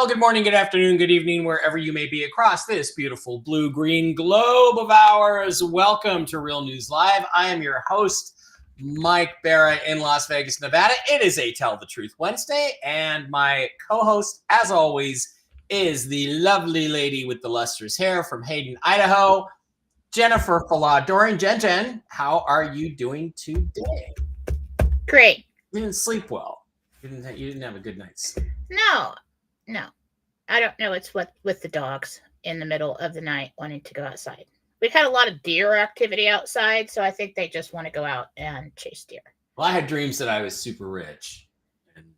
Good morning, good afternoon, good evening, wherever you may be across this beautiful blue-green globe of ours. Welcome to Real News Live. I am your host, Mike Barra in Las Vegas, Nevada. It is a Tell the Truth Wednesday, and my co-host, as always, is the lovely lady with the lustrous hair from Hayden, Idaho, Jennifer Falah-Doring. Jen, how are you doing today? Great. You didn't sleep well. You didn't have a good night's sleep. No. I don't know. It's what with the dogs in the middle of the night wanting to go outside. We've had a lot of deer activity outside, so I think they just want to go out and chase deer. Well, I had dreams that I was super rich.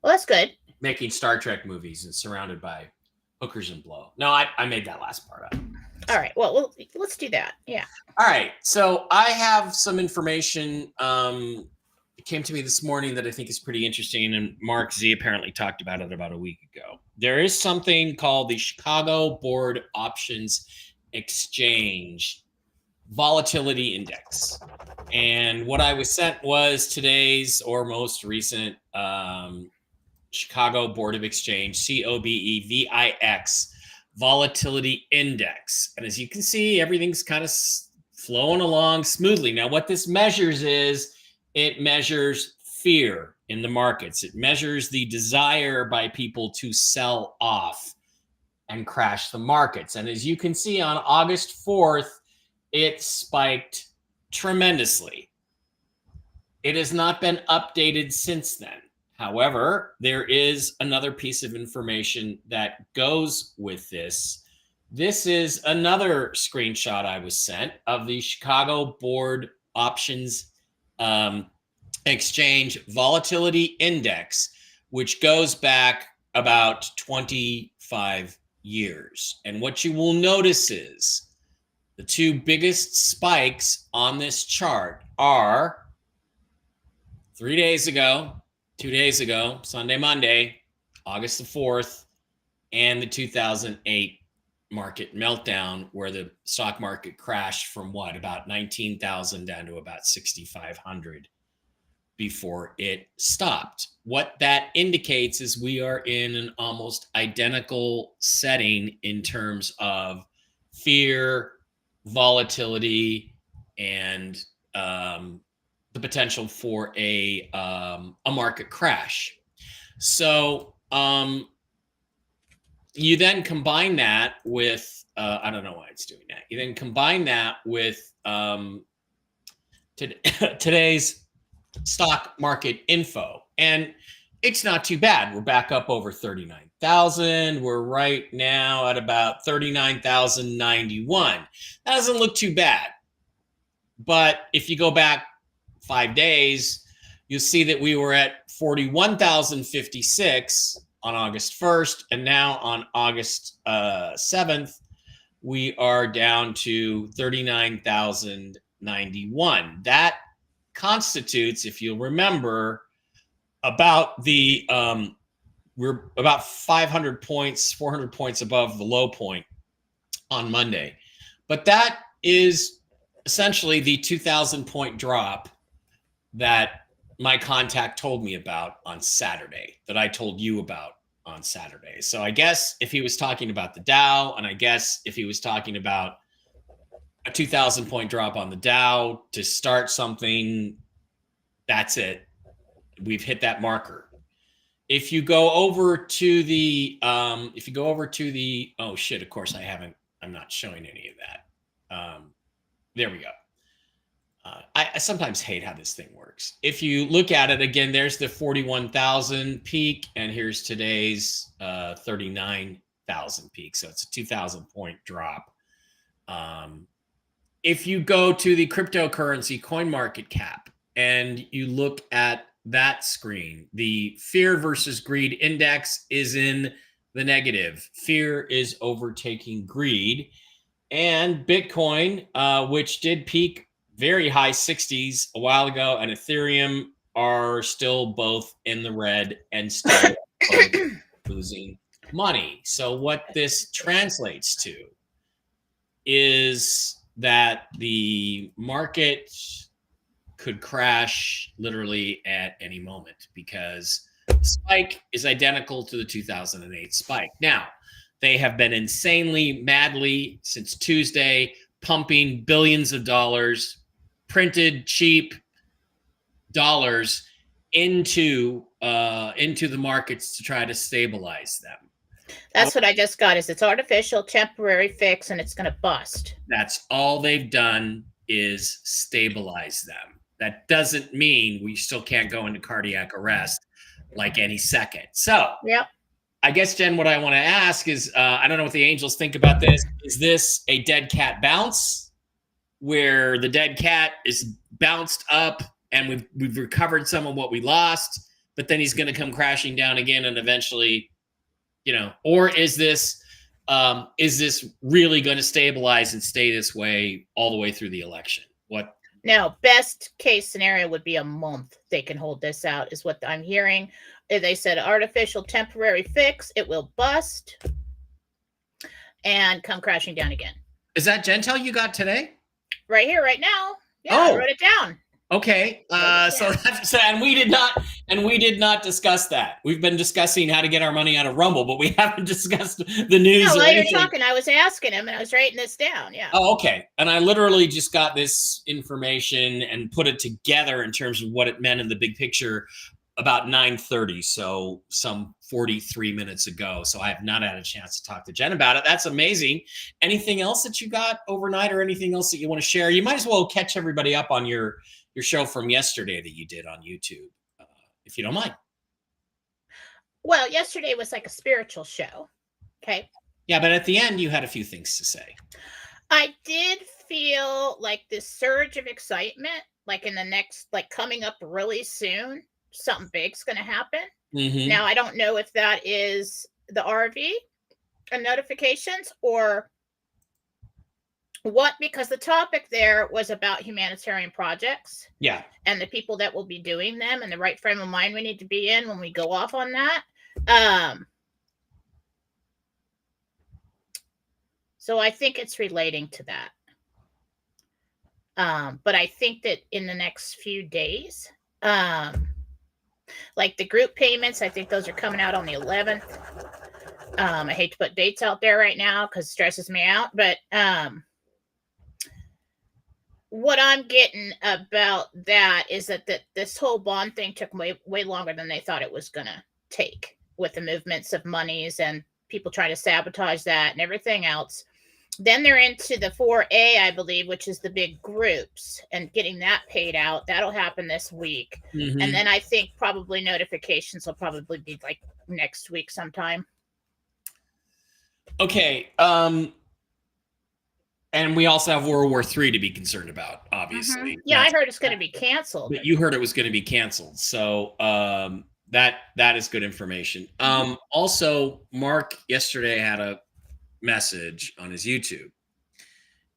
Well, that's good. Making Star Trek movies and surrounded by hookers and blow. No, I made that last part up. All right. Well, let's do that. Yeah. All right. So I have some information. It came to me this morning that I think is pretty interesting, and Mark Z apparently talked about it about a week ago. There is something called the Chicago Board Options Exchange Volatility Index. And what I was sent was today's or most recent Chicago Board of Exchange, COBEVIX, Volatility Index. And as you can see, everything's kind of flowing along smoothly. Now, what this measures is it measures fear in the markets. It measures the desire by people to sell off and crash the markets. And as you can see, on August 4th, it spiked tremendously. It has not been updated since then. However, there is another piece of information that goes with this. This is another screenshot I was sent of the Chicago Board Options Exchange Volatility Index, which goes back about 25 years. And what you will notice is the two biggest spikes on this chart are 2 days ago, Sunday, Monday, August the 4th, and the 2008 market meltdown, where the stock market crashed from about 19,000 down to about 6,500 before it stopped. What that indicates is we are in an almost identical setting in terms of fear, volatility, and the potential for a market crash. So you then combine that with, I don't know why it's doing that. You then combine that with today's stock market info. And it's not too bad. We're back up over 39,000. We're right now at about 39,091. That doesn't look too bad. But if you go back 5 days, you'll see that we were at 41,056 on August 1st, and now on August 7th, we are down to 39,091. That constitutes, if you'll remember, about we're about 400 points above the low point on Monday. But that is essentially the 2,000 point drop that my contact told me about on Saturday, that I told you about on Saturday. So I guess if he was talking about the Dow, and I guess if he was talking about a 2,000 point drop on the Dow to start something, that's it. We've hit that marker. If you go over to the, oh shit, of course I'm not showing any of that. There we go. I sometimes hate how this thing works. If you look at it again, there's the 41,000 peak, and here's today's 39,000 peak. So it's a 2,000 point drop. If you go to the cryptocurrency coin market cap and you look at that screen. The fear versus greed index is in the negative. Fear is overtaking greed. And Bitcoin, which did peak very high 60s a while ago, and Ethereum are still both in the red and still losing money. So what this translates to is that the market could crash literally at any moment because the spike is identical to the 2008 spike. Now, they have been insanely, madly since Tuesday, pumping billions of dollars, printed cheap dollars into the markets to try to stabilize them. That's what I just got. Is it's artificial, temporary fix, and it's going to bust. That's all they've done is stabilize them. That doesn't mean we still can't go into cardiac arrest like any second. So, yep. I guess, Jen, what I want to ask is, I don't know what the angels think about this. Is this a dead cat bounce where the dead cat is bounced up and we've recovered some of what we lost, but then he's going to come crashing down again and eventually, or is this really going to stabilize and stay this way all the way through the election? What? Now, best case scenario would be a month they can hold this out, is what I'm hearing. They said artificial temporary fix, it will bust and come crashing down again. Is that Gentel you got today? Right here, right now. Yeah, I wrote it down. Okay. And we did not discuss that. We've been discussing how to get our money out of Rumble, but we haven't discussed the news. No, while you're talking, I was asking him and I was writing this down. Yeah. Oh, okay. And I literally just got this information and put it together in terms of what it meant in the big picture about 9:30. So some 43 minutes ago. So I have not had a chance to talk to Jen about it. That's amazing. Anything else that you got overnight or anything else that you want to share? You might as well catch everybody up on your show from yesterday that you did on YouTube, if you don't mind. Well, yesterday was like a spiritual show. Okay. Yeah, but at the end, you had a few things to say. I did feel like this surge of excitement, like in the next, like coming up really soon, something big's going to happen. Mm-hmm. Now, I don't know if that is the RV and notifications or what, because the topic there was about humanitarian projects. Yeah. And the people that will be doing them and the right frame of mind we need to be in when we go off on that. So I think it's relating to that. But I think that in the next few days, like the group payments, I think those are coming out on the 11th. I hate to put dates out there right now because it stresses me out, but what I'm getting about that is that this whole bond thing took way longer than they thought it was going to take, with the movements of monies and people trying to sabotage that and everything else. Then they're into the 4A, I believe, which is the big groups, and getting that paid out. That'll happen this week. Mm-hmm. And then I think probably notifications will probably be like next week sometime. Okay. And we also have World War III to be concerned about, obviously. Mm-hmm. Yeah, I heard it's going to be canceled. But you heard it was going to be canceled. So that is good information. Mm-hmm. Also, Mark yesterday had a message on his YouTube.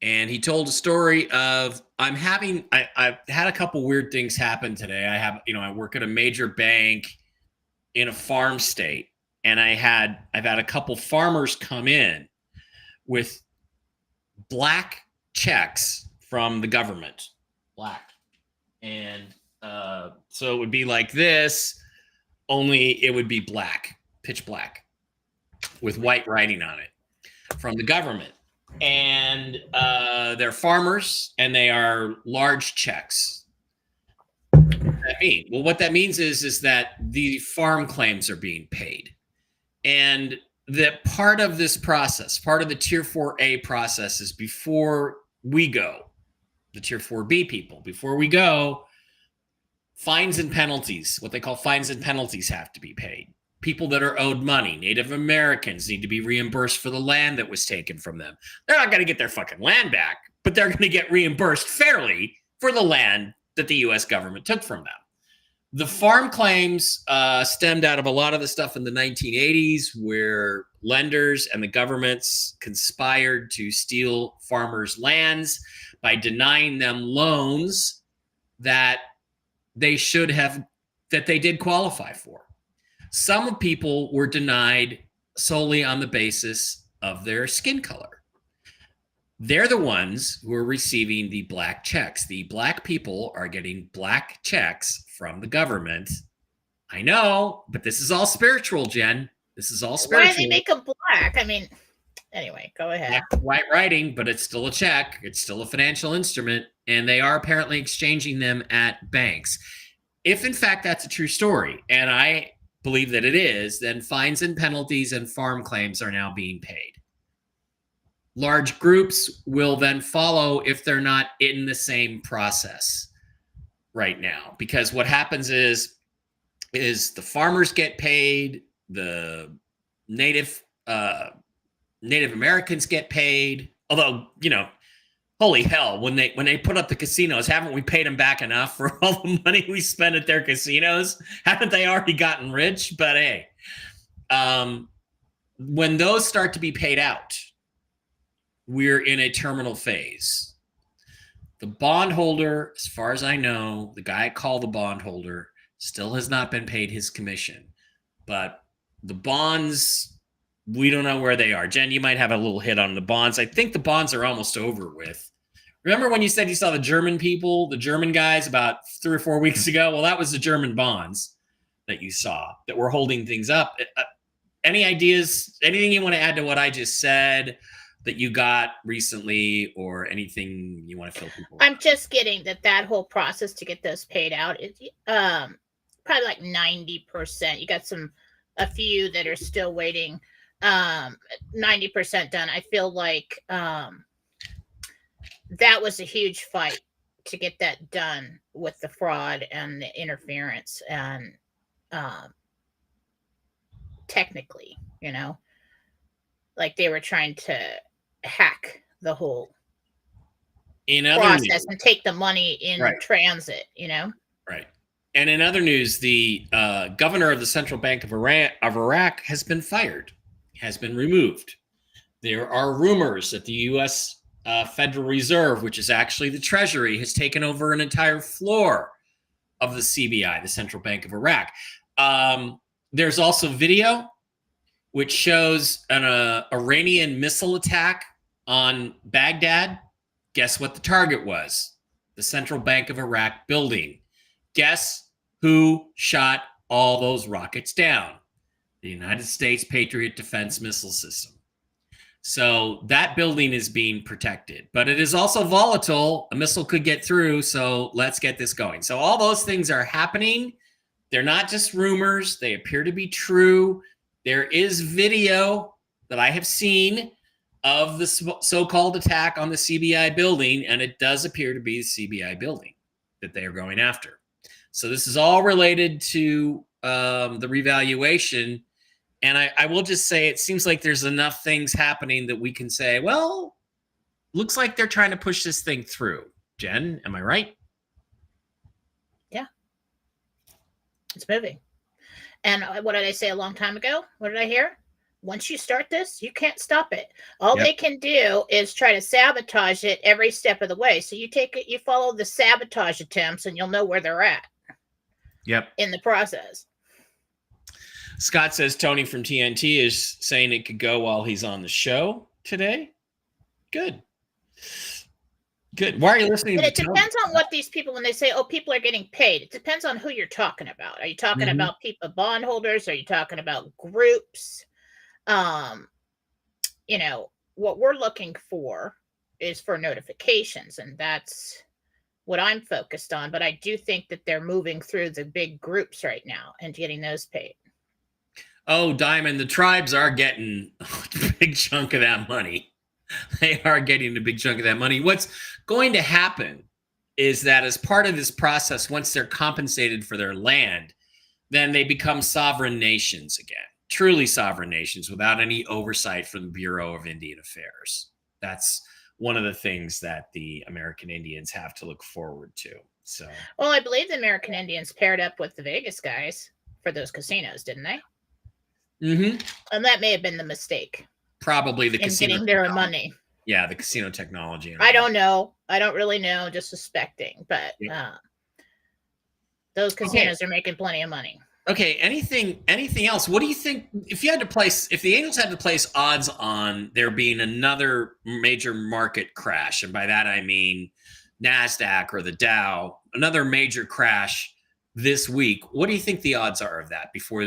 And he told a story of, I've had a couple weird things happen today. I work at a major bank in a farm state. And I've had a couple farmers come in with black checks from the government, black. And so it would be like this, only it would be black, pitch black, with white writing on it from the government. And they're farmers, and they are large checks. What does that mean? Well, what that means is that the farm claims are being paid. And that part of this process, part of the Tier 4A process is before we go, the Tier 4B people, before we go, fines and penalties, what they call fines and penalties, have to be paid. People that are owed money, Native Americans, need to be reimbursed for the land that was taken from them. They're not going to get their fucking land back, but they're going to get reimbursed fairly for the land that the U.S. government took from them. The farm claims stemmed out of a lot of the stuff in the 1980s where lenders and the governments conspired to steal farmers' lands by denying them loans that they did qualify for. Some people were denied solely on the basis of their skin color. They're the ones who are receiving the black checks. The black people are getting black checks from the government. I know, but this is all spiritual, Jen. This is all spiritual. Why do they make them black? I mean, anyway, go ahead. Black, white writing, but it's still a check. It's still a financial instrument, and they are apparently exchanging them at banks. If, in fact, that's a true story, and I believe that it is, then fines and penalties and farm claims are now being paid. Large groups will then follow if they're not in the same process right now. Because what happens is the farmers get paid, the Native Americans get paid. Although, holy hell, when they put up the casinos, haven't we paid them back enough for all the money we spent at their casinos? Haven't they already gotten rich? But hey, when those start to be paid out, we're in a terminal phase. The bondholder, as far as I know, the guy I call the bondholder, still has not been paid his commission. But the bonds, we don't know where they are. Jen, you might have a little hit on the bonds. I think the bonds are almost over with. Remember when you said you saw the German people, the German guys about 3 or 4 weeks ago? Well, that was the German bonds that you saw that were holding things up. Any ideas, anything you want to add to what I just said that you got recently, or anything you want to fill people I'm just getting that whole process to get those paid out is probably like 90%. You got a few that are still waiting. 90% done. I feel like that was a huge fight to get that done with the fraud and the interference, and technically, like they were trying to hack the whole process and take the money in transit, Right. And in other news, the governor of the Central Bank of Iraq has been fired, has been removed. There are rumors that the U.S. Federal Reserve, which is actually the Treasury, has taken over an entire floor of the CBI, the Central Bank of Iraq. There's also video which shows an Iranian missile attack on Baghdad. Guess what the target was? The Central Bank of Iraq building. Guess who shot all those rockets down? The United States Patriot Defense Missile System. So that building is being protected, but it is also volatile. A missile could get through, so let's get this going. So all those things are happening. They're not just rumors. They appear to be true. There is video that I have seen of the so-called attack on the CBI building, and it does appear to be the CBI building that they are going after. So this is all related to the revaluation. And I will just say it seems like there's enough things happening that we can say, well, looks like they're trying to push this thing through. Jen, am I right? Yeah. It's moving. And what did I say a long time ago? What did I hear? Once you start this, you can't stop it. All they can do is try to sabotage it every step of the way. So you take it, you follow the sabotage attempts, and you'll know where they're at. Yep. In the process. Scott says Tony from TNT is saying it could go while he's on the show today. Good. Why are you listening? But it depends on what these people, when they say, oh, people are getting paid, it depends on who you're talking about. Are you talking about people, bondholders? Are you talking about groups? What we're looking for is for notifications, and that's what I'm focused on. But I do think that they're moving through the big groups right now and getting those paid. Oh, Diamond, the tribes are getting a big chunk of that money. They are getting a big chunk of that money. What's going to happen is that as part of this process, once they're compensated for their land, then they become sovereign nations again, truly sovereign nations without any oversight from the Bureau of Indian Affairs. That's one of the things that the American Indians have to look forward to. So, well, I believe the American Indians paired up with the Vegas guys for those casinos, didn't they? And that may have been the mistake probably the in casino getting their technology. money. Yeah, the casino technology. And I all don't know. I don't really know, just suspecting. But Yep. those casinos are making plenty of money. Okay, anything else? What do you think if the Angels had to place odds on there being another major market crash, and by that I mean NASDAQ or the Dow, another major crash this week, what do you think the odds are of that before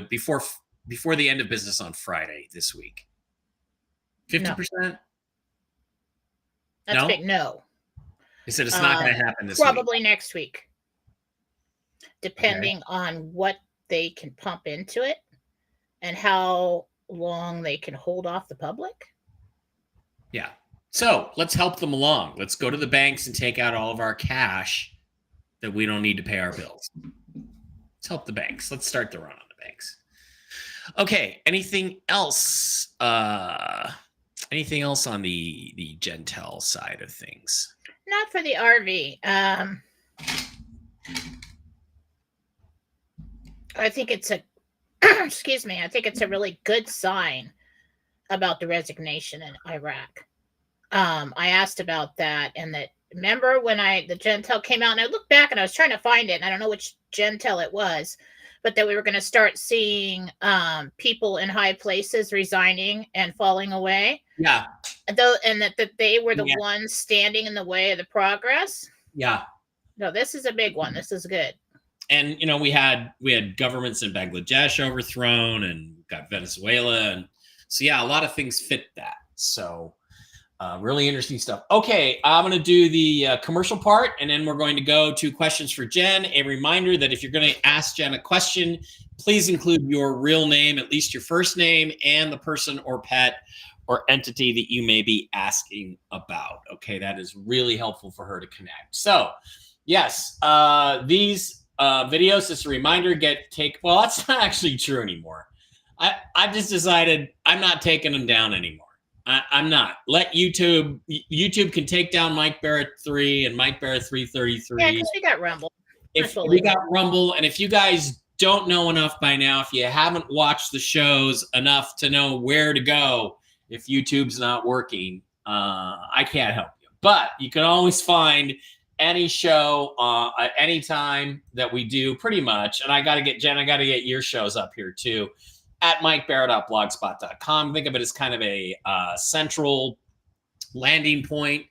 the end of business on Friday this week? 50%? That's big no. They said it's not going to happen this probably week. Next week, depending on what they can pump into it and how long they can hold off the public. Yeah. So let's help them along. Let's go to the banks and take out all of our cash that we don't need to pay our bills. Let's help the banks. Let's start the run on the banks. Okay. Anything else? Anything else on the Gentel side of things? Not for the RV. I think it's a excuse me. I think it's a really good sign about the resignation in Iraq. I asked about that, and that remember when the Gentel came out, and I looked back and I was trying to find it, and I don't know which Gentel it was, but that we were going to start seeing people in high places resigning and falling away. Yeah. And that they were the ones standing in the way of the progress. Yeah. No, this is a big one. This is good. And we had governments in Bangladesh overthrown, and got Venezuela, and so a lot of things fit that. So really interesting stuff. Okay, I'm going to do the commercial part, and then we're going to go to questions for Jen. A reminder that if you're going to ask Jen a question, please include your real name, at least your first name, and the person or pet or entity that you may be asking about. Okay, that is really helpful for her to connect. So, yes, these videos, just a reminder, well, that's not actually true anymore. I've just decided I'm not taking them down anymore. I'm not. Let YouTube can take down Mike Barrett 3 and Mike Barrett 333. Yeah, because we got Rumble. We got Rumble, and if you guys don't know enough by now, if you haven't watched the shows enough to know where to go, if YouTube's not working, I can't help you. But you can always find any show at any time that we do, pretty much. And I got to get your shows up here too at mikebarrett.blogspot.com. Think of it as kind of a central landing point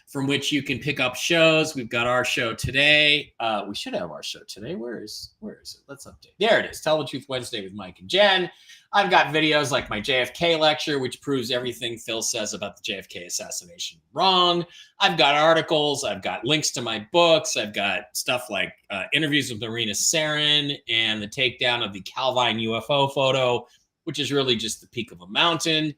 from which you can pick up shows. We've got our show today. We should have our show today. Where is it? Let's update. There it is. Tell the Truth Wednesday with Mike and Jen. I've got videos like my JFK lecture, which proves everything Phil says about the JFK assassination wrong. I've got articles. I've got links to my books. I've got stuff like interviews with Marina Sarin and the takedown of the Calvine UFO photo, which is really just the peak of a mountain,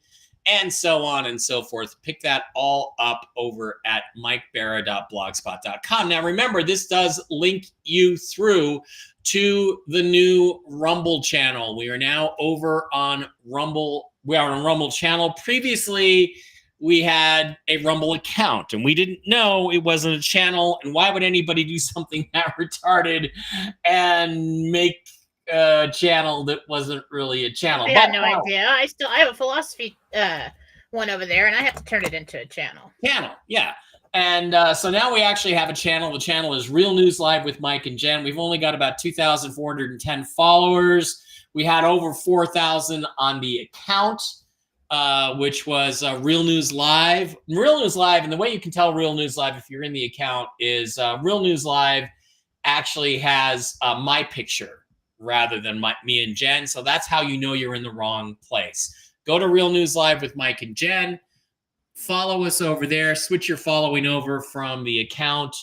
and so on and so forth. Pick that all up over at mikebarra.blogspot.com. Now, remember, this does link you through to the new Rumble channel. We are now over on Rumble. We are on a Rumble channel. Previously, we had a Rumble account, and we didn't know it wasn't a channel. And why would anybody do something that retarded and make a channel that wasn't really a channel? I had no idea. I have a philosophy one over there, and I have to turn it into a channel. Yeah. And so now we actually have a channel. The channel is Real News Live with Mike and Jen. We've only got about 2,410 followers. We had over 4,000 on the account, which was Real News Live. Real News Live, and the way you can tell Real News Live if you're in the account is Real News Live actually has my picture rather than me and Jen. So that's how you know you're in the wrong place. Go to Real News Live with Mike and Jen. Follow us over there. Switch your following over from the account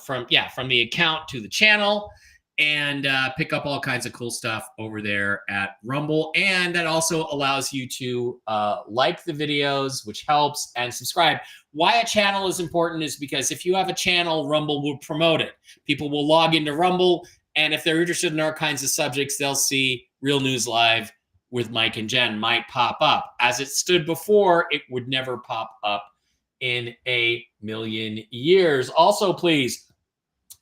from the account to the channel, and pick up all kinds of cool stuff over there at Rumble. And that also allows you to like the videos, which helps, and subscribe. Why a channel is important is because if you have a channel, Rumble will promote it. People will log into Rumble, and if they're interested in our kinds of subjects, they'll see Real News Live with Mike and Jen might pop up. As it stood before, it would never pop up in a million years. Also, please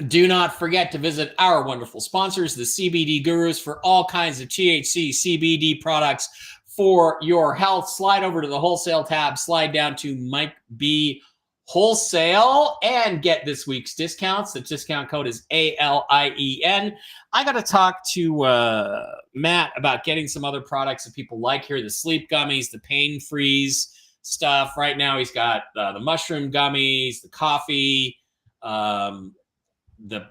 Do not forget to visit our wonderful sponsors, the CBD Gurus, for all kinds of THC CBD products for your health. Slide over to the wholesale tab, slide down to Mike B Wholesale, and get this week's discounts. The discount code is ALIEN. I got to talk to Matt about getting some other products that people like here, the sleep gummies, the pain freeze stuff. Right now he's got the mushroom gummies, the coffee, the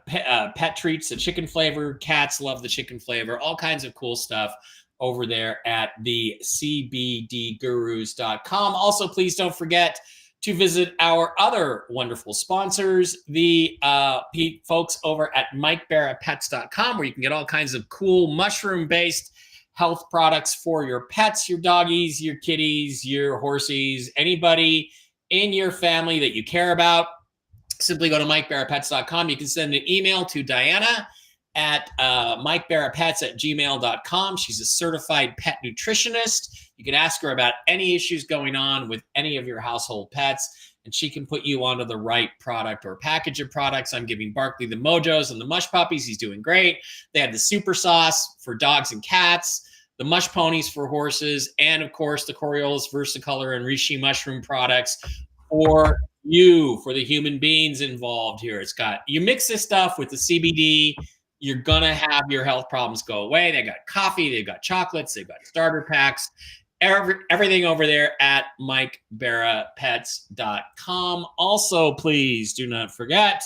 pet treats, the chicken flavor. Cats love the chicken flavor. All kinds of cool stuff over there at the cbdgurus.com. Also, please don't forget to visit our other wonderful sponsors, the folks over at MikeBarraPets.com, where you can get all kinds of cool mushroom-based health products for your pets, your doggies, your kitties, your horsies, anybody in your family that you care about. Simply go to MikeBarraPets.com. You can send an email to Diana at MikeBarraPets@gmail.com. She's a certified pet nutritionist. You can ask her about any issues going on with any of your household pets, and she can put you onto the right product or package of products. I'm giving Barkley the Mojos and the Mush Puppies. He's doing great. They have the Super Sauce for dogs and cats, the Mush Ponies for horses, and of course the Coriolis Versicolor and Reishi mushroom products for you, for the human beings involved here. It's got, you mix this stuff with the CBD, you're gonna have your health problems go away. They got coffee, they've got chocolates, they've got starter packs, everything over there at MikeBarraPets.com. Also, please do not forget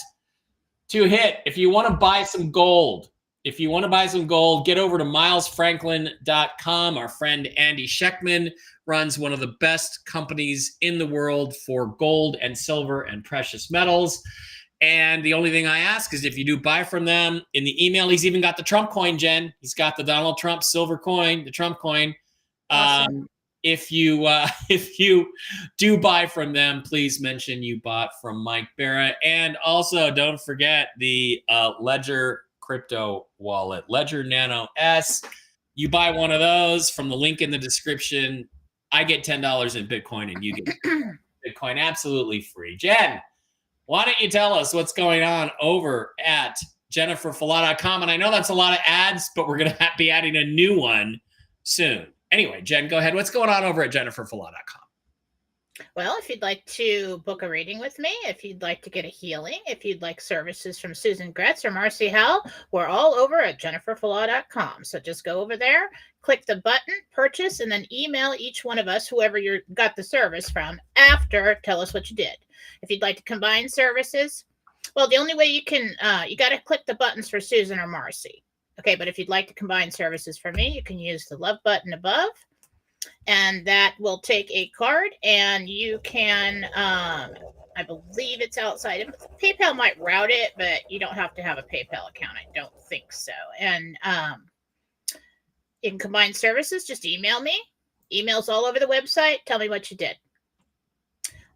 to hit, if you want to buy some gold, get over to MilesFranklin.com. Our friend Andy Scheckman runs one of the best companies in the world for gold and silver and precious metals. And the only thing I ask is if you do buy from them, in the email, he's even got the Trump coin, Jen. He's got the Donald Trump silver coin, the Trump coin. Awesome. If you do buy from them, please mention you bought from Mike Barra. And also don't forget the Ledger crypto wallet, Ledger Nano S. You buy one of those from the link in the description, I get $10 in Bitcoin and you get Bitcoin absolutely free. Jen, why don't you tell us what's going on over at JenniferFallah.com? And I know that's a lot of ads, but we're going to be adding a new one soon. Anyway, Jen, go ahead. What's going on over at JenniferFallah.com? Well, if you'd like to book a reading with me, if you'd like to get a healing, if you'd like services from Susan Gretz or Marcy Howell, we're all over at JenniferFallah.com. So just go over there, click the button, purchase, and then email each one of us, whoever you got the service from, after, tell us what you did. If you'd like to combine services, well, the only way you can, you got to click the buttons for Susan or Marcy. Okay, but if you'd like to combine services for me, you can use the love button above, and that will take a card, and you can, I believe it's outside. PayPal might route it, but you don't have to have a PayPal account. I don't think so. And you can combine services. Just email me. Emails all over the website. Tell me what you did.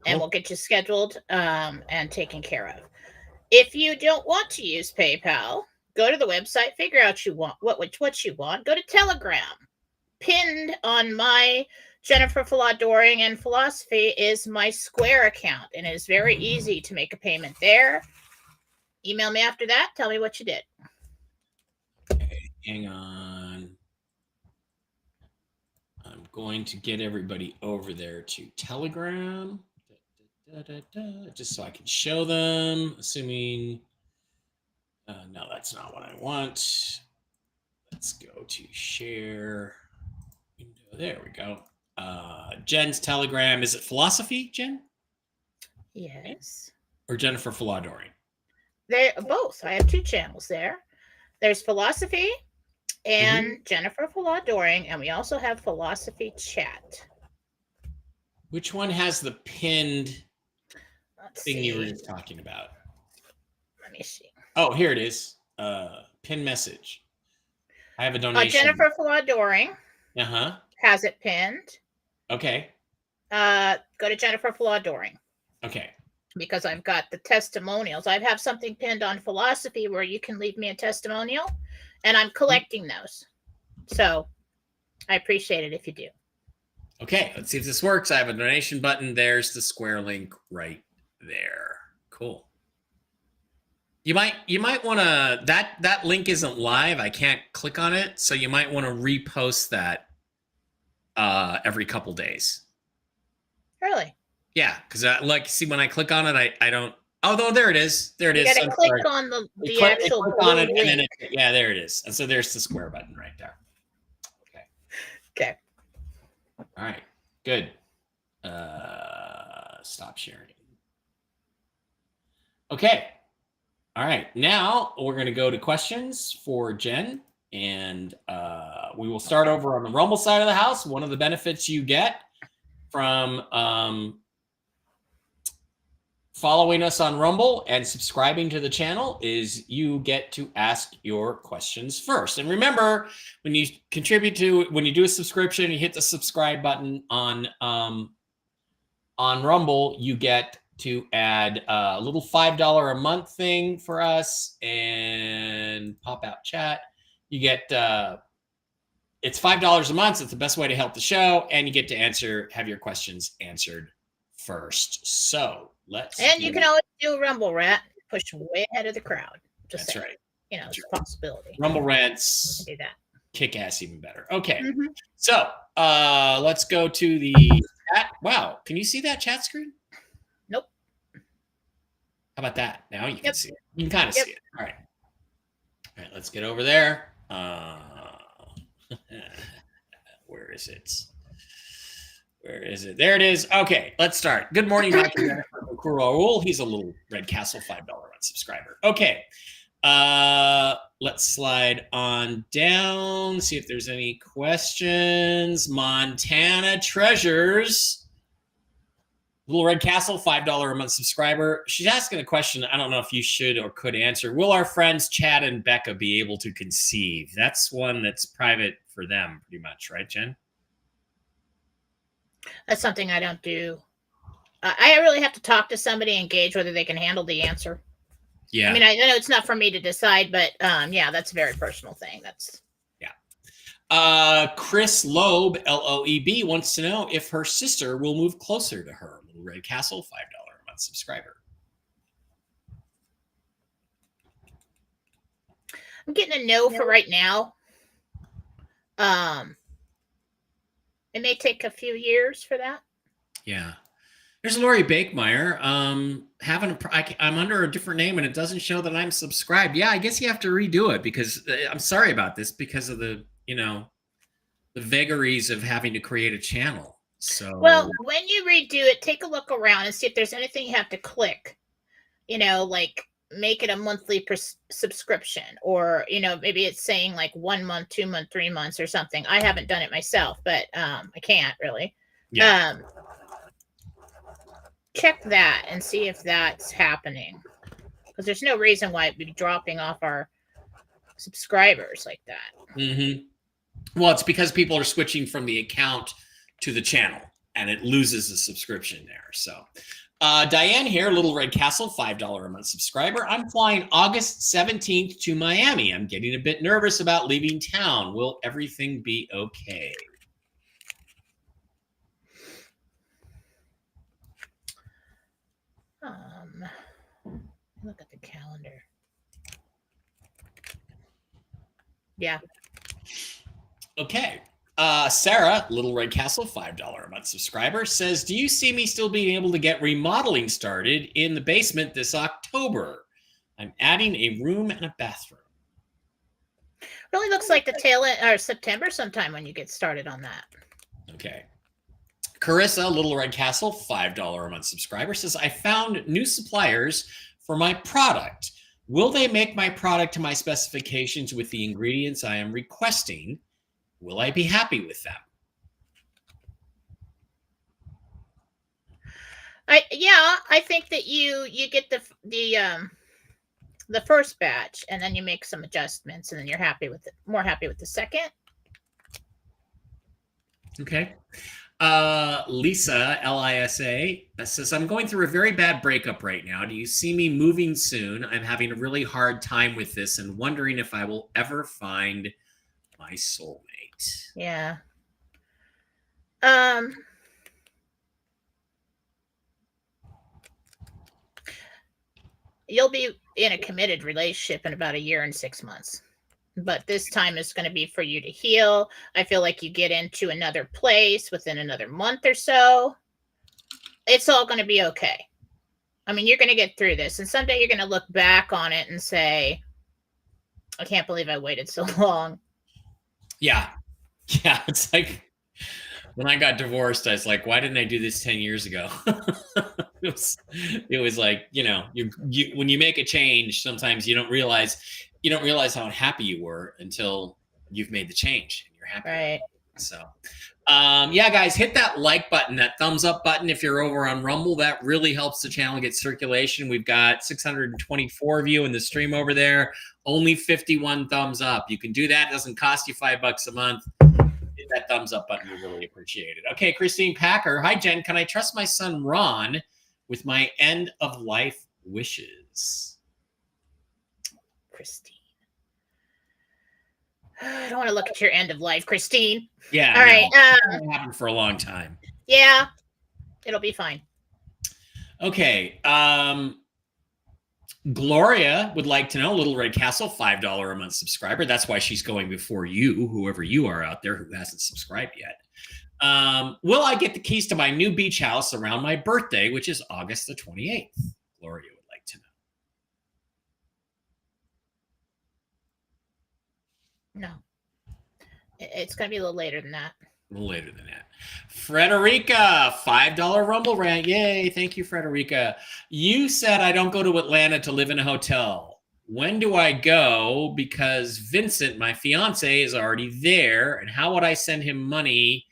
And we'll get you scheduled and taken care of. If you don't want to use PayPal, go to the website, figure out what you want. Go to Telegram. Pinned on my Jennifer Fallah Doring and Philosophy is my Square account, and it is very easy to make a payment there. Email me after that. Tell me what you did. Okay, hang on. I'm going to get everybody over there to Telegram. Just so I can show them, assuming... no, that's not what I want. Let's go to share... There we go. Jen's Telegram. Is it Philosophy, Jen? Yes. Or Jennifer Fallah Doring? They're both. I have two channels there. There's Philosophy and Jennifer Fallah Doring, and we also have Philosophy Chat. Which one has the pinned thing you were just talking about? Let me see. Oh, here it is. Pin message. I have a donation. Jennifer Fallah Doring. Uh-huh. Has it pinned. Okay. Go to Jennifer Fallah Doring. Okay. Because I've got the testimonials. I have something pinned on Philosophy where you can leave me a testimonial, and I'm collecting those. So I appreciate it if you do. Okay, let's see if this works. I have a donation button. There's the Square link right there. Cool. You might want to that link isn't live. I can't click on it, so you might want to repost that every couple days. Really? Yeah, because like see when I click on it, I don't. Oh no, there it is. There it You is. got to I'm click sorry. on You the actual click blue on it, and then link. yeah, there it is. And so there's the square button right there. Okay. Okay. All right. Good. Stop sharing. Okay. All right. Now we're going to go to questions for Jen, and we will start over on the Rumble side of the house. One of the benefits you get from following us on Rumble and subscribing to the channel is you get to ask your questions first. And remember, when you when you do a subscription, you hit the subscribe button on Rumble, you get to add a little $5 a month thing for us and pop out chat. You get it's $5 a month. So it's the best way to help the show, and you get to have your questions answered first. So And you can always do a Rumble Rat, push way ahead of the crowd. Just that's saying. Right. It's a possibility. Rumble Rants do that. Kick ass even better. Okay. Mm-hmm. So let's go to the chat. Wow. Can you see that chat screen? Nope. How about that? Now you can see it. You can kind of see it. All right. All right. Let's get over there. Where is it? Where is it? There it is. Okay, let's start. Good morning, Dr. Jennifer Raul. He's a little Red Castle $5 subscriber. Okay, let's slide on down. See if there's any questions. Montana Treasures, Little Red Castle $5 a month subscriber. She's asking a question. I don't know if you should or could answer. Will our friends Chad and Becca be able to conceive? That's one that's private for them, pretty much, right, Jen? That's something I don't do. I really have to talk to somebody and gauge whether they can handle the answer. Yeah. I mean, I know it's not for me to decide, but yeah, that's a very personal thing. That's Chris Loeb, Loeb, wants to know if her sister will move closer to her. Little Red Castle, $5 a month subscriber. I'm getting a no for right now. It may take a few years for that. Yeah. There's Lori Bakemeyer. I'm under a different name and it doesn't show that I'm subscribed. Yeah, I guess you have to redo it because I'm sorry about this because of the vagaries of having to create a channel. So well, when you redo it, take a look around and see if there's anything you have to click. Like make it a monthly subscription, or maybe it's saying like 1 month, 2 month, 3 months or something. I haven't done it myself, but I can't really. Yeah. Check that and see if that's happening, because there's no reason why it'd be dropping off our subscribers like that. Mm-hmm. Well, it's because people are switching from the account to the channel and it loses the subscription there. So Diane here, Little Red Castle, $5 a month subscriber. I'm flying August 17th to Miami. I'm getting a bit nervous about leaving town. Will everything be okay? Look at the calendar. Yeah. Okay. Sarah, Little Red Castle, $5 a month subscriber, says, do you see me still being able to get remodeling started in the basement this October? I'm adding a room and a bathroom. Really looks like the tail end or September sometime when you get started on that. Okay. Carissa, Little Red Castle, $5 a month subscriber, says, I found new suppliers for my product. Will they make my product to my specifications with the ingredients I am requesting? Will I be happy with them? I think that you get the first batch and then you make some adjustments and then you're happy with it, more happy with the second. Okay. Lisa, Lisa, says, I'm going through a very bad breakup right now. Do you see me moving soon? I'm having a really hard time with this and wondering if I will ever find my soulmate. Yeah. in a committed relationship in about a year and 6 months. But this time is going to be for you to heal. I feel like you get into another place within another month or so. It's all going to be okay. I mean, you're going to get through this. And someday you're going to look back on it and say, I can't believe I waited so long. Yeah. Yeah. It's like when I got divorced, I was like, why didn't I do this 10 years ago? it was like, you when you make a change, sometimes you don't realize how unhappy you were until you've made the change and you're happy. Right. So, yeah, guys, hit that like button, that thumbs up button if you're over on Rumble. That really helps the channel get circulation. We've got 624 of you in the stream over there. Only 51 thumbs up. You can do that. It doesn't cost you $5 a month. Hit that thumbs up button. We really appreciate it. Okay, Christine Packer. Hi, Jen. Can I trust my son Ron with my end of life wishes? Christine. I don't want to look at your end of life, Christine. Yeah. All right. It's happened for a long time. Yeah, it'll be fine. Okay. Gloria would like to know, Little Red Castle, $5 a month subscriber. That's why she's going before you, whoever you are out there who hasn't subscribed yet. Will I get the keys to my new beach house around my birthday, which is August the 28th? Gloria would like to know. No. It's going to be a little later than that. A little later than that. Frederica, $5 Rumble rant. Yay. Thank you, Frederica. You said I don't go to Atlanta to live in a hotel. When do I go? Because Vincent, my fiance, is already there. And how would I send him money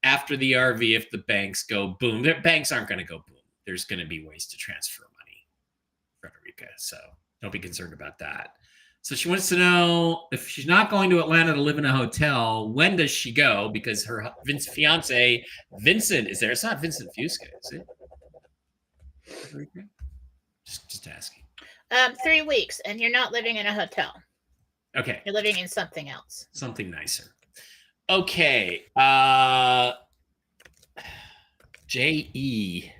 after the RV if the banks go boom? The banks aren't going to go boom. There's going to be ways to transfer money, Frederica. So don't be concerned about that. So she wants to know, if she's not going to Atlanta to live in a hotel, when does she go? Because her fiance, Vincent, is there. It's not Vincent Fusca, is it? Just asking. 3 weeks, and you're not living in a hotel. Okay. You're living in something else. Something nicer. Okay. J.E.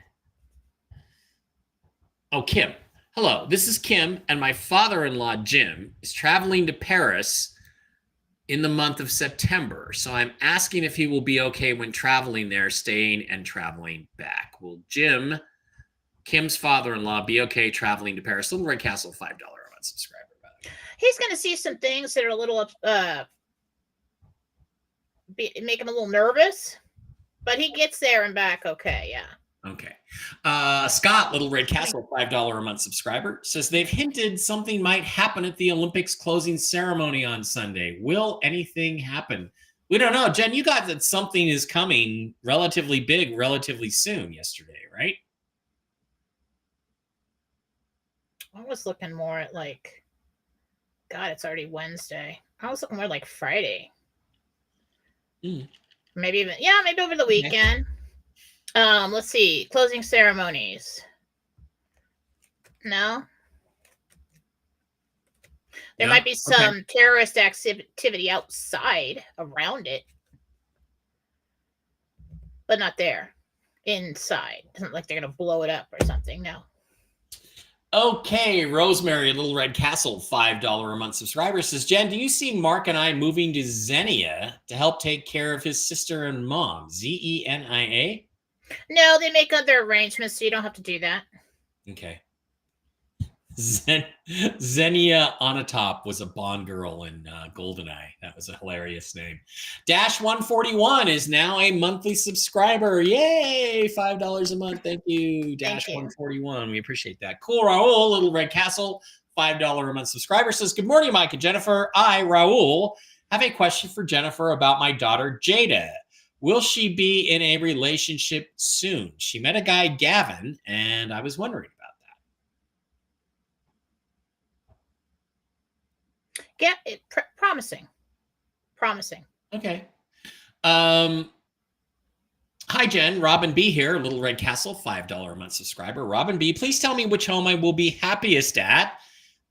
Oh, Kim. Hello, this is Kim, and my father-in-law, Jim, is traveling to Paris in the month of September. So I'm asking if he will be okay when traveling there, staying and traveling back. Will Jim, Kim's father-in-law, be okay traveling to Paris? Little Red Castle, $5 a month subscriber. He's going to see some things that are a little, make him a little nervous, but he gets there and back okay, yeah. Okay. Scott, Little Red Castle, $5 a month subscriber, says they've hinted something might happen at the Olympics closing ceremony on Sunday. Will anything happen? We don't know. Jen, you got that something is coming relatively big, relatively soon yesterday, right? I was looking more at God, it's already Wednesday. I was looking more like Friday. Maybe even, maybe over the weekend. Okay. Let's see. Closing ceremonies. No. There might be some terrorist activity outside around it, but not there. Inside. It isn't like they're going to blow it up or something. No. Okay. Rosemary, Little Red Castle, $5 a month subscriber, says, Jen, do you see Mark and I moving to Xenia to help take care of his sister and mom? Zenia? No, they make other arrangements, so you don't have to do that. Okay. Xenia Onatop was a Bond girl in GoldenEye. That was a hilarious name. Dash 141 is now a monthly subscriber. Yay! $5 a month. Thank you, Dash 141. We appreciate that. Cool, Raul, Little Red Castle, $5 a month subscriber, says, good morning, Mike and Jennifer. I, Raul, have a question for Jennifer about my daughter, Jada. Will she be in a relationship soon? She met a guy, Gavin, and I was wondering about that. Promising. Okay. Hi, Jen. Robin B here, Little Red Castle, $5 a month subscriber. Robin B, please tell me which home I will be happiest at,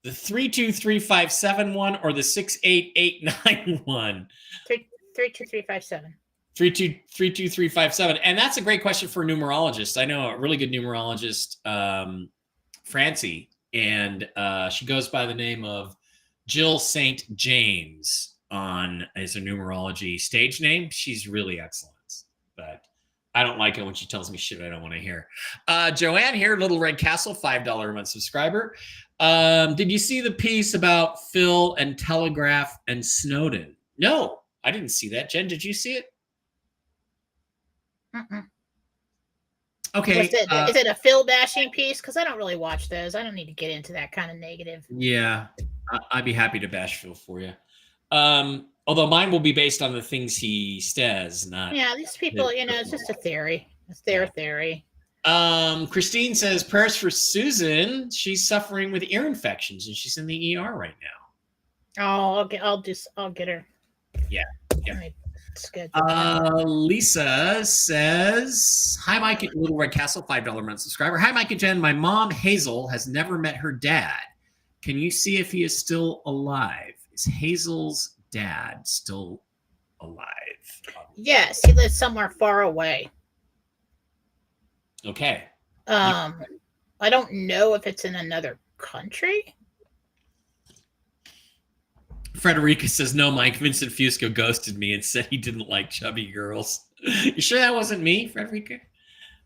the 32357 one or the 68891 one? 32357. 32357. And that's a great question for a numerologist. I know a really good numerologist, Francie, and she goes by the name of Jill St. James as a numerology stage name. She's really excellent, but I don't like it when she tells me shit I don't want to hear. Joanne here, Little Red Castle, $5 a month subscriber. Did you see the piece about Phil and Telegraph and Snowden? No, I didn't see that. Jen, did you see it? Okay. Is it a Phil bashing piece? Because I don't really watch those. I don't need to get into that kind of negative. Yeah, I'd be happy to bash Phil for you. Although mine will be based on the things he says, not. Yeah, these people, it's just a theory. It's their theory. Christine says prayers for Susan. She's suffering with ear infections and she's in the ER right now. Oh, I'll get her. Yeah. It's good. Lisa says, hi, Mike at Little Red Castle, $5 a month subscriber. Hi, Mike and Jen. My mom, Hazel, has never met her dad. Can you see if he is still alive? Is Hazel's dad still alive? Yes, he lives somewhere far away. Okay. I don't know if it's in another country. Frederica says, no, Mike, Vincent Fusco ghosted me and said he didn't like chubby girls. You sure that wasn't me, Frederica?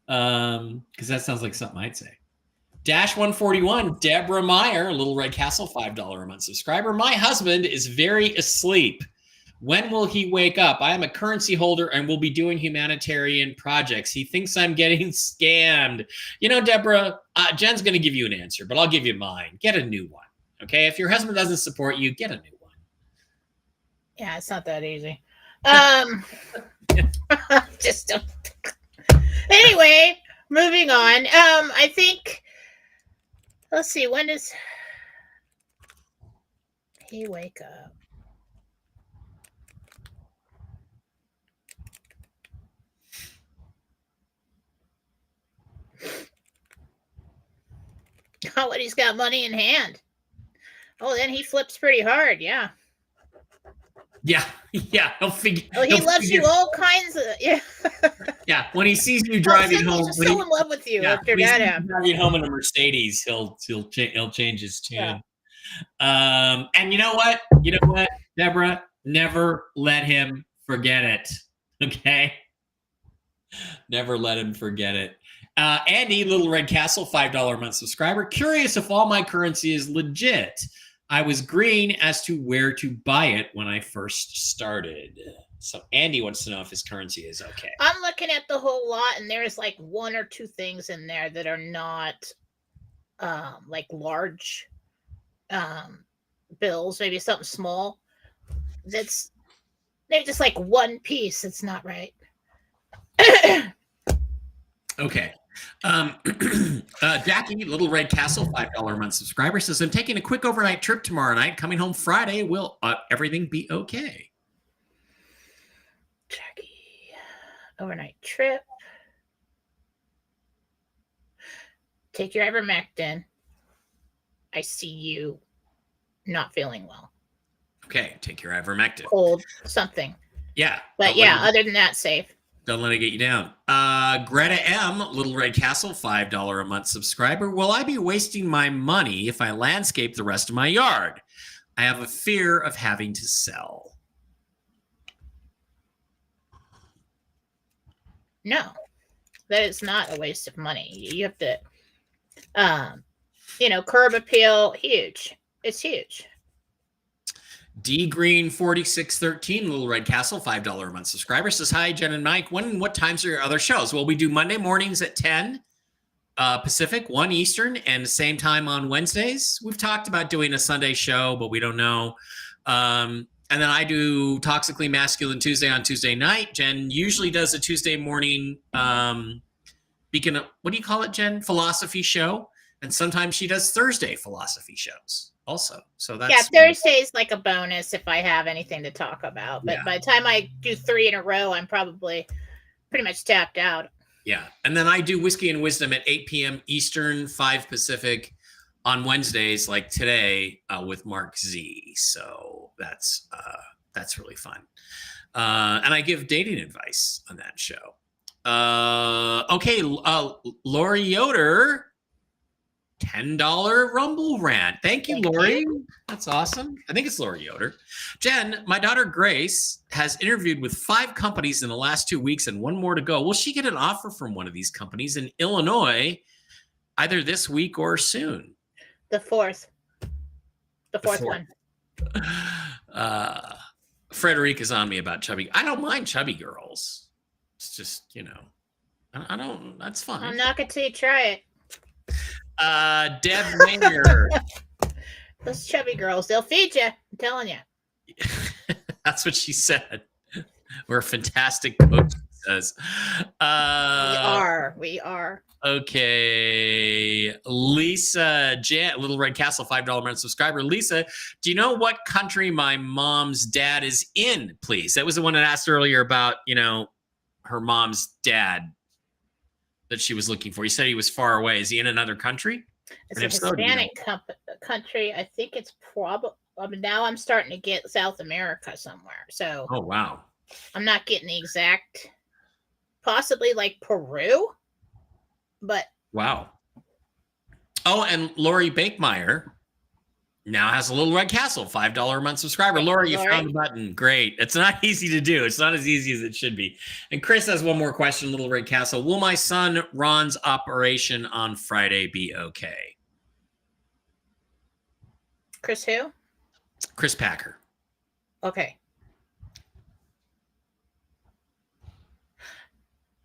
Because that sounds like something I'd say. Dash 141, Deborah Meyer, Little Red Castle, $5 a month subscriber. My husband is very asleep. When will he wake up? I am a currency holder and will be doing humanitarian projects. He thinks I'm getting scammed. Deborah, Jen's going to give you an answer, but I'll give you mine. Get a new one. Okay? If your husband doesn't support you, get a new one. Yeah, it's not that easy. Just don't. Anyway, moving on. I think, let's see, when does he wake up? Oh, when he's got money in hand. Oh, then he flips pretty hard. Yeah. Yeah. He'll figure. Oh, he loves you all kinds of. Yeah. Yeah. When he sees you driving home, he's so in love with you after that. Driving home in a Mercedes, he'll change his tune. Yeah. And you know what, Deborah, never let him forget it. Okay. Never let him forget it. Andy, Little Red Castle, $5 a month subscriber. Curious if all my currency is legit. I was green as to where to buy it when I first started. So Andy wants to know if his currency is okay. I'm looking at the whole lot, and there's like one or two things in there that are not like large bills, maybe something small. That's maybe just like one piece. It's not right. Okay. Jackie, Little Red Castle, $5 a month subscriber, says, I'm taking a quick overnight trip tomorrow night. Coming home Friday. Will everything be okay? Jackie, overnight trip. Take your ivermectin. I see you not feeling well. Okay, take your ivermectin. Cold, something. Yeah. But yeah, other than that, safe. Don't let it get you down. Greta M, Little Red Castle, $5 a month subscriber. Will I be wasting my money if I landscape the rest of my yard? I have a fear of having to sell. No, that is not a waste of money. You have to, curb appeal, huge. It's huge. D Green 4613, Little Red Castle, $5 a month subscriber, says, hi, Jen and Mike. When and what times are your other shows? Well, we do Monday mornings at 10 Pacific, 1 Eastern, and the same time on Wednesdays. We've talked about doing a Sunday show, but we don't know. And then I do Toxically Masculine Tuesday on Tuesday night. Jen usually does a Tuesday morning beacon of, what do you call it, Jen? Philosophy show. And sometimes she does Thursday philosophy shows also. So that's Thursday is like a bonus if I have anything to talk about. But by the time I do 3 in a row, I'm probably pretty much tapped out. Yeah. And then I do Whiskey and Wisdom at 8 p.m. Eastern, 5 Pacific on Wednesdays, like today, with Mark Z. So that's really fun. And I give dating advice on that show. Okay. Lori Yoder $10 Rumble rant. Thank you, Thank Lori. you. That's awesome. I think it's Lori Yoder. Jen, my daughter Grace has interviewed with 5 companies in the last 2 weeks and one more to go. Will she get an offer from one of these companies in Illinois either this week or soon? The fourth fourth. one. Frederic is on me about chubby. I don't mind chubby girls. It's just, I don't, that's fine. I'm not going to try it. Deb Mayer. Those chubby girls, they'll feed you. I'm telling you. That's what she said. We're a fantastic coach, she says. We are. Okay. Lisa Jan, Little Red Castle, $5 month subscriber. Lisa, do you know what country my mom's dad is in, please? That was the one that asked earlier about, her mom's dad that she was looking for. You said he was far away. Is he in another country? It's a Hispanic country. I think it's probably, now I'm starting to get South America somewhere. So, oh, wow. I'm not getting the exact, possibly like Peru, but. Wow. Oh, and Lori Bakemeyer now has a Little Red Castle, $5 a month subscriber. Lori, you found the button. Great. It's not easy to do. It's not as easy as it should be. And Chris has one more question, Little Red Castle. Will my son Ron's operation on Friday be okay? Chris who? Chris Packer. Okay.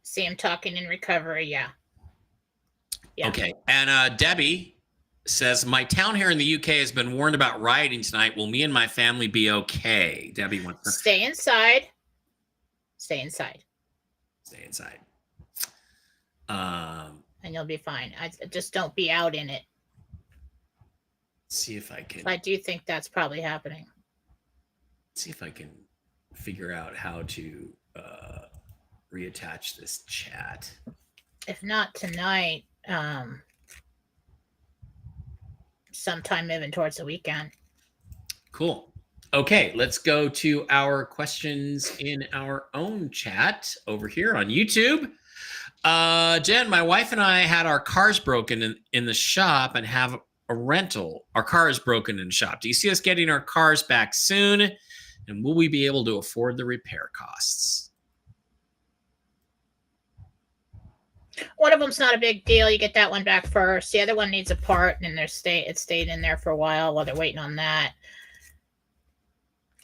See him talking in recovery, yeah. Okay. And Debbie says, my town here in the UK has been warned about rioting tonight. Will me and my family be okay? Debbie wants to stay inside. Stay inside. Stay inside. And you'll be fine. Just don't be out in it. See if I can. I do think that's probably happening. See if I can figure out how to reattach this chat. If not tonight, sometime moving towards the weekend. Cool. Okay, let's go to our questions in our own chat over here on YouTube. Jen, my wife and I had our cars broken in the shop and have a rental. Our car is broken in the shop. Do you see us getting our cars back soon? And will we be able to afford the repair costs? One of them's not a big deal. You get that one back first. The other one needs a part, and it stayed in there for a while they're waiting on that.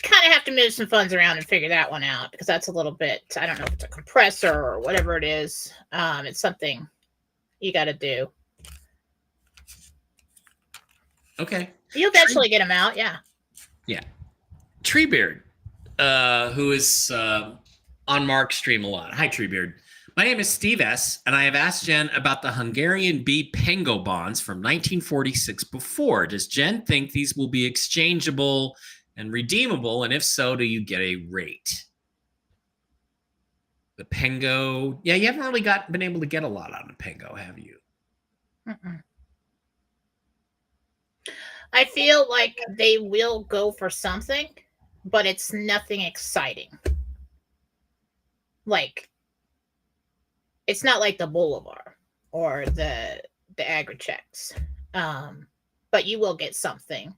Kind of have to move some funds around and figure that one out, because that's a little bit, I don't know if it's a compressor or whatever it is. It's something you got to do. Okay. You'll eventually get them out, yeah. Yeah. Treebeard, who is on Mark's stream a lot. Hi, Treebeard. My name is Steve S., and I have asked Jen about the Hungarian B Pengo bonds from 1946 before. Does Jen think these will be exchangeable and redeemable? And if so, do you get a rate? The Pengo. Yeah, you haven't really been able to get a lot on the Pengo, have you? Mm-mm. I feel like they will go for something, but it's nothing exciting. Like, it's not like the Bolivar or the Agri-Checks. But you will get something.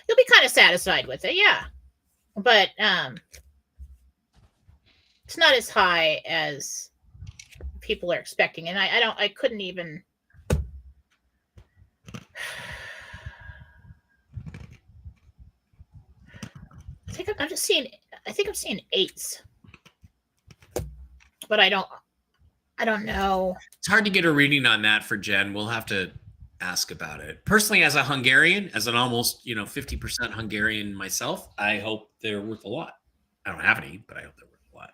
You'll be kind of satisfied with it, yeah. But it's not as high as people are expecting. And I couldn't even. I think I'm seeing 8s. But I don't know. It's hard to get a reading on that for Jen. We'll have to ask about it. Personally, as a Hungarian, as an almost 50% Hungarian myself, I hope they're worth a lot. I don't have any, but I hope they're worth a lot.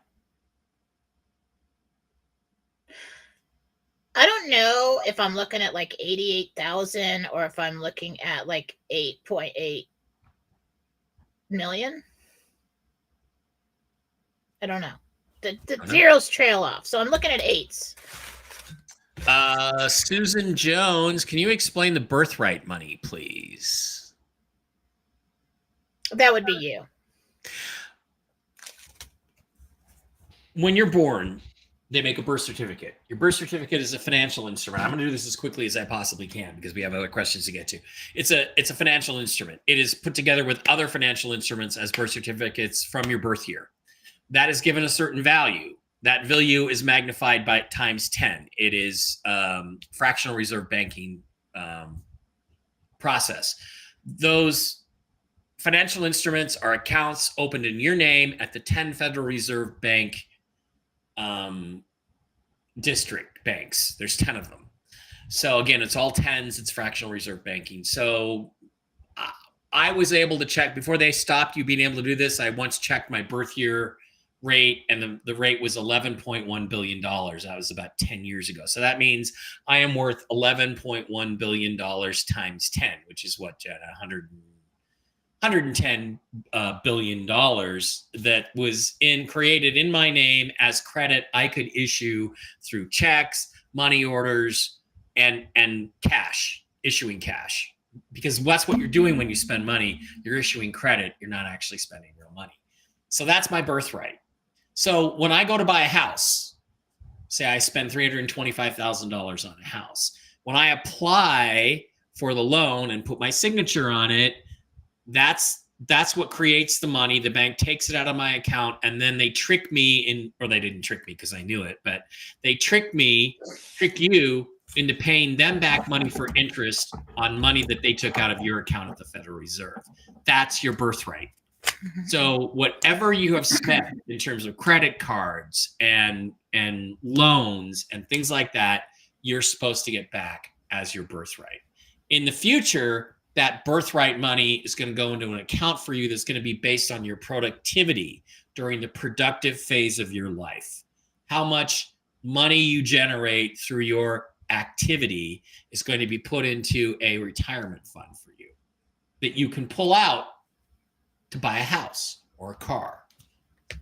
I don't know if I'm looking at like 88,000 or if I'm looking at like 8.8 million. I don't know. The zeros trail off, so I'm looking at 8s. Susan Jones, can you explain the birthright money, please? That would be you. When you're born, they make a birth certificate. Your birth certificate is a financial instrument. I'm going to do this as quickly as I possibly can because we have other questions to get to. It's a financial instrument. It is put together with other financial instruments as birth certificates from your birth year. That is given a certain value. That value is magnified by times 10. It is fractional reserve banking process. Those financial instruments are accounts opened in your name at the 10 Federal Reserve Bank district banks. There's 10 of them. So again, it's all tens. It's fractional reserve banking. So I was able to check before they stopped you being able to do this. I once checked my birth year rate, and the rate was $11.1 billion. That was about 10 years ago. So that means I am worth $11.1 billion times 10, which is what, Jen, $110 billion that was created in my name as credit I could issue through checks, money orders, and cash, issuing cash. Because that's what you're doing when you spend money. You're issuing credit. You're not actually spending real money. So that's my birthright. So when I go to buy a house, say I spend $325,000 on a house, when I apply for the loan and put my signature on it, that's what creates the money. The bank takes it out of my account, and then they trick me or they didn't trick me because I knew it, but they trick you into paying them back money for interest on money that they took out of your account at the Federal Reserve. That's your birthright. So whatever you have spent in terms of credit cards and loans and things like that, you're supposed to get back as your birthright. In the future, that birthright money is going to go into an account for you that's going to be based on your productivity during the productive phase of your life. How much money you generate through your activity is going to be put into a retirement fund for you that you can pull out to buy a house or a car.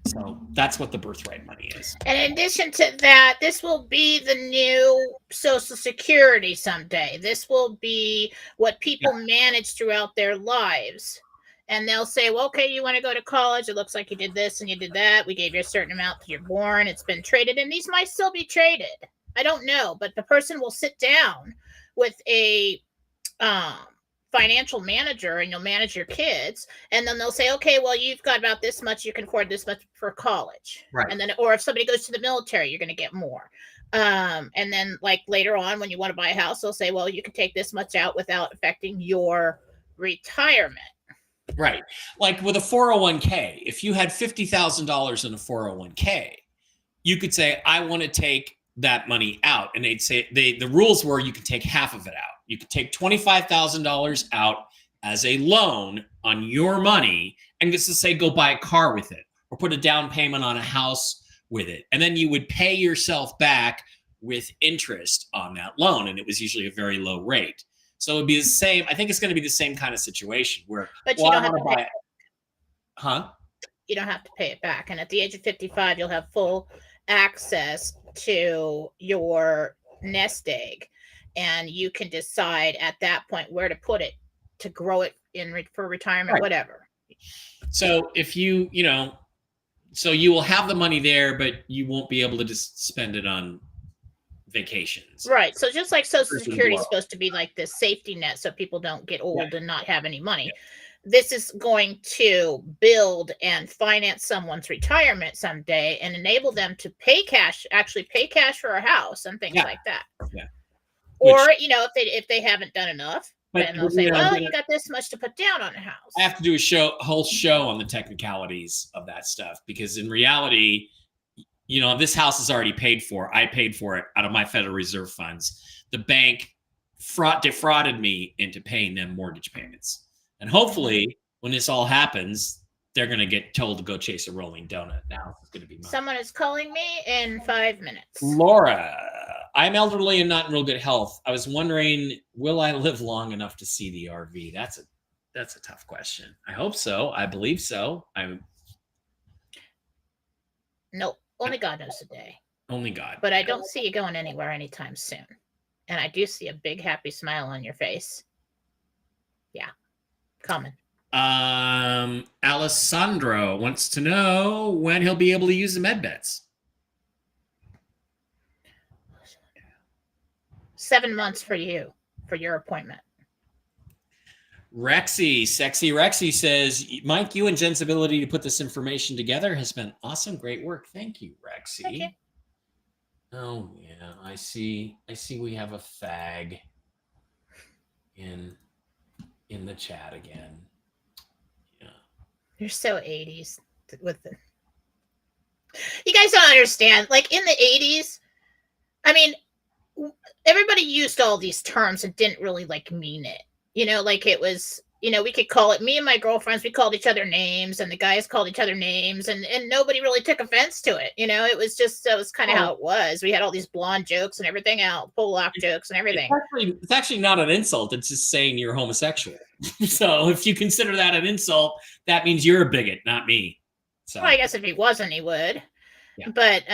So that's what the birthright money is. And in addition to that, this will be the new Social Security someday. This will be what people manage throughout their lives. And they'll say, well, okay, you want to go to college. It looks like you did this and you did that. We gave you a certain amount till you're born. It's been traded. And these might still be traded. I don't know. But the person will sit down with a financial manager, and you'll manage your kids, and then they'll say, okay, well, you've got about this much, you can afford this much for college, right? And then, or if somebody goes to the military, you're going to get more. And then like later on, when you want to buy a house, they'll say, well, you can take this much out without affecting your retirement. Right. Like with a 401k, if you had $50,000 in a 401k, you could say, I want to take that money out. And they'd say the rules were you could take half of it out. You could take $25,000 out as a loan on your money and just to say, go buy a car with it or put a down payment on a house with it. And then you would pay yourself back with interest on that loan. And it was usually a very low rate. So it'd be the same. I think it's going to be the same kind of situation where, but you don't have to pay it. Huh? You don't have to pay it back. And at the age of 55, you'll have full access to your nest egg, and you can decide at that point where to put it to grow it for retirement, right. Whatever. So if you so you will have the money there, but you won't be able to just spend it on vacations. Right. So just like Social Security is supposed to be like this safety net so people don't get old and not have any money. Yeah. This is going to build and finance someone's retirement someday and enable them to actually pay cash for a house and things like that. Yeah. Or, if they haven't done enough, then they'll say, well, you got this much to put down on a house. I have to do a whole show on the technicalities of that stuff, because in reality, this house is already paid for. I paid for it out of my Federal Reserve funds. The bank defrauded me into paying them mortgage payments. And hopefully, when this all happens, they're going to get told to go chase a rolling donut. Now it's going to be mine. Someone is calling me in 5 minutes. Laura, I'm elderly and not in real good health. I was wondering, will I live long enough to see the RV? That's a tough question. I hope so. I believe so. Nope. Only God knows the day. Only God. But I don't see you going anywhere anytime soon. And I do see a big happy smile on your face. Yeah. Coming. Alessandro wants to know when he'll be able to use the med beds. 7 months for you for your appointment. Rexy, sexy Rexy says, Mike, you and Jen's ability to put this information together has been awesome. Great work. Thank you, Rexy. Thank you. Oh yeah, I see we have a fag in the chat again. Yeah. You're so 80s with the. You guys don't understand. Like in the 80s, I mean, everybody used all these terms and didn't really like mean it. You know, like it was, you know, we could call it, me and my girlfriends, we called each other names, and the guys called each other names, and nobody really took offense to it. You know, it was just, that was kind of how it was. We had all these blonde jokes and everything else, Polak jokes and everything. It's actually not an insult. It's just saying you're homosexual. So if you consider that an insult, that means you're a bigot, not me. So well, I guess if he wasn't, he would. Yeah. But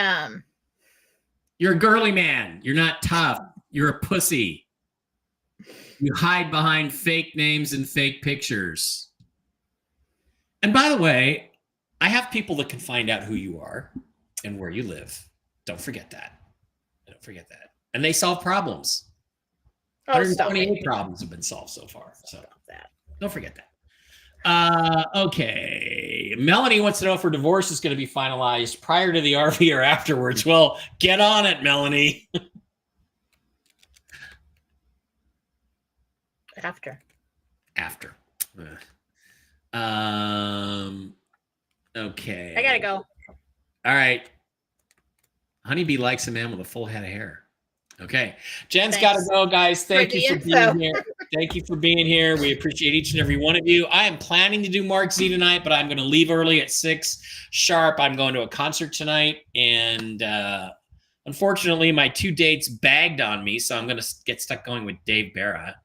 you're a girly man. You're not tough. You're a pussy. You hide behind fake names and fake pictures. And by the way, I have people that can find out who you are and where you live. Don't forget that. Don't forget that. And they solve problems. 128 problems have been solved so far. So don't forget that. Okay. Melanie wants to know if her divorce is going to be finalized prior to the RV or afterwards. Well, get on it, Melanie. After. Okay. I gotta go. All right. Honeybee likes a man with a full head of hair. Okay. Jen's got to go, guys. Thank you for being here. Thank you for being here. We appreciate each and every one of you. I am planning to do Mark Z tonight, but I'm going to leave early at 6 sharp. I'm going to a concert tonight, and unfortunately, my 2 dates bagged on me, so I'm going to get stuck going with Dave Barra.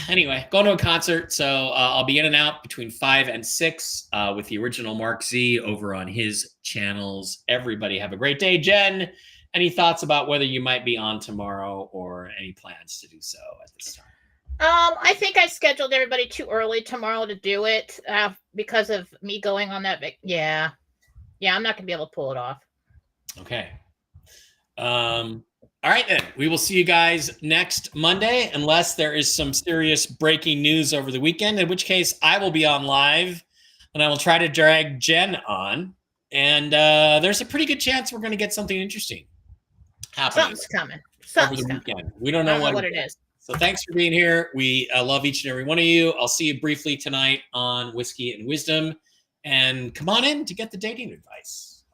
Anyway, going to a concert, so I'll be in and out between 5 and 6 with the original Mark Z over on his channels. Everybody have a great day. Jen, any thoughts about whether you might be on tomorrow or any plans to do so at this time? I think I scheduled everybody too early tomorrow to do it because of me going on that. Yeah, I'm not going to be able to pull it off. Okay. All right, then. We will see you guys next Monday, unless there is some serious breaking news over the weekend, in which case I will be on live, and I will try to drag Jen on. And there's a pretty good chance we're going to get something interesting happening. Something's coming. Over the weekend. We don't know what it is. So thanks for being here. We love each and every one of you. I'll see you briefly tonight on Whiskey and Wisdom. And come on in to get the dating advice.